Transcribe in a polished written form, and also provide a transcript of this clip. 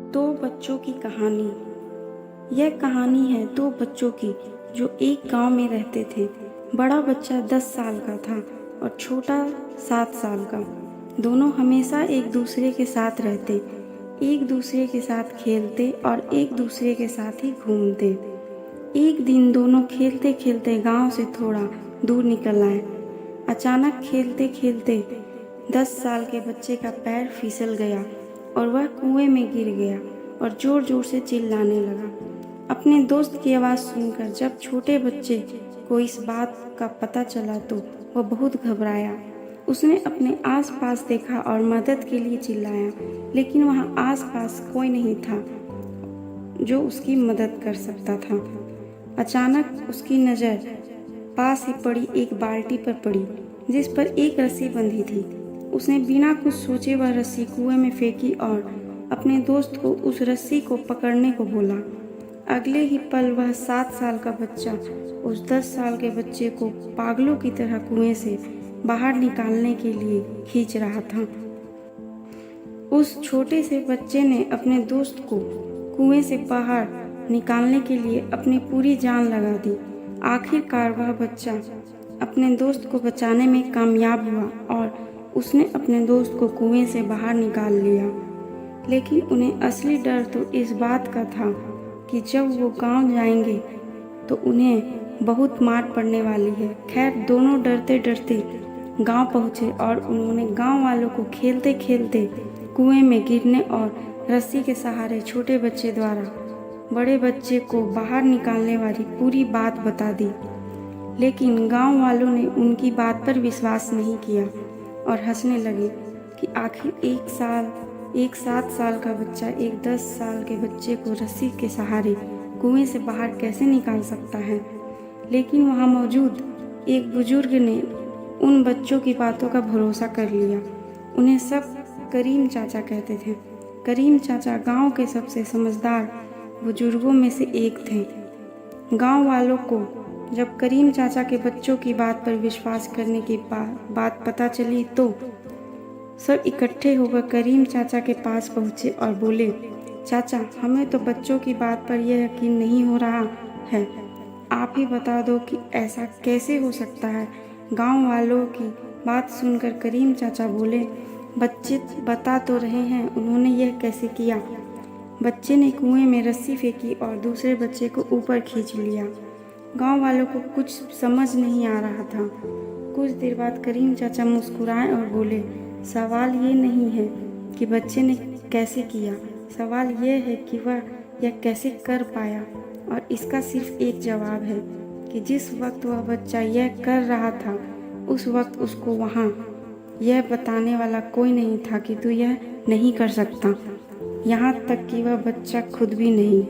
दो बच्चों की कहानी। यह कहानी है दो बच्चों की जो एक गांव में रहते थे। बड़ा बच्चा 10 साल का था और छोटा 7 साल का। दोनों हमेशा एक दूसरे के साथ रहते, एक दूसरे के साथ खेलते और एक दूसरे के साथ ही घूमते। एक दिन दोनों खेलते खेलते गांव से थोड़ा दूर निकल आए। अचानक खेलते खेलते 10 साल के बच्चे का पैर फिसल गया और वह कुएं में गिर गया और जोर जोर से चिल्लाने लगा। अपने दोस्त की आवाज़ सुनकर जब छोटे बच्चे को इस बात का पता चला तो वह बहुत घबराया। उसने अपने आसपास देखा और मदद के लिए चिल्लाया, लेकिन वहाँ आसपास कोई नहीं था जो उसकी मदद कर सकता था। अचानक उसकी नज़र पास ही पड़ी एक बाल्टी पर पड़ी जिस पर एक रस्सी बंधी थी। उसने बिना कुछ सोचे वह रस्सी कुएं में फेंकी और अपने दोस्त को उस रस्सी को पकड़ने को बोला। अगले ही पल वह 7 साल का बच्चा उस 10 साल के बच्चे को पागलों की तरह कुएं से बाहर निकालने के लिए खींच रहा था। उस छोटे से बच्चे ने अपने दोस्त को कुएं से बाहर निकालने के लिए अपनी पूरी जान लगा दी। आखिरकार वह बच्चा अपने दोस्त को बचाने में कामयाब हुआ और उसने अपने दोस्त को कुएं से बाहर निकाल लिया। लेकिन उन्हें असली डर तो इस बात का था कि जब वो गांव जाएंगे तो उन्हें बहुत मार पड़ने वाली है। खैर, दोनों डरते डरते गांव पहुंचे और उन्होंने गांव वालों को खेलते खेलते कुएं में गिरने और रस्सी के सहारे छोटे बच्चे द्वारा बड़े बच्चे को बाहर निकालने वाली पूरी बात बता दी। लेकिन गांव वालों ने उनकी बात पर विश्वास नहीं किया और हंसने लगे कि आखिर एक 7 साल का बच्चा एक 10 साल के बच्चे को रस्सी के सहारे कुएं से बाहर कैसे निकाल सकता है। लेकिन वहां मौजूद एक बुजुर्ग ने उन बच्चों की बातों का भरोसा कर लिया। उन्हें सब करीम चाचा कहते थे। करीम चाचा गांव के सबसे समझदार बुजुर्गों में से एक थे। गांव वालों को जब करीम चाचा के बच्चों की बात पर विश्वास करने की बात पता चली तो सब इकट्ठे होकर करीम चाचा के पास पहुँचे और बोले, चाचा, हमें तो बच्चों की बात पर यह यकीन नहीं हो रहा है। आप ही बता दो कि ऐसा कैसे हो सकता है। गांव वालों की बात सुनकर करीम चाचा बोले, बच्चे बता तो रहे हैं उन्होंने यह कैसे किया। बच्चे ने कुएं में रस्सी फेंकी और दूसरे बच्चे को ऊपर खींच लिया। गांव वालों को कुछ समझ नहीं आ रहा था। कुछ देर बाद करीम चाचा मुस्कुराए और बोले, सवाल ये नहीं है कि बच्चे ने कैसे किया, सवाल यह है कि वह यह कैसे कर पाया। और इसका सिर्फ एक जवाब है कि जिस वक्त वह बच्चा यह कर रहा था उस वक्त उसको वहाँ यह बताने वाला कोई नहीं था कि तू यह नहीं कर सकता, यहाँ तक कि वह बच्चा खुद भी नहीं।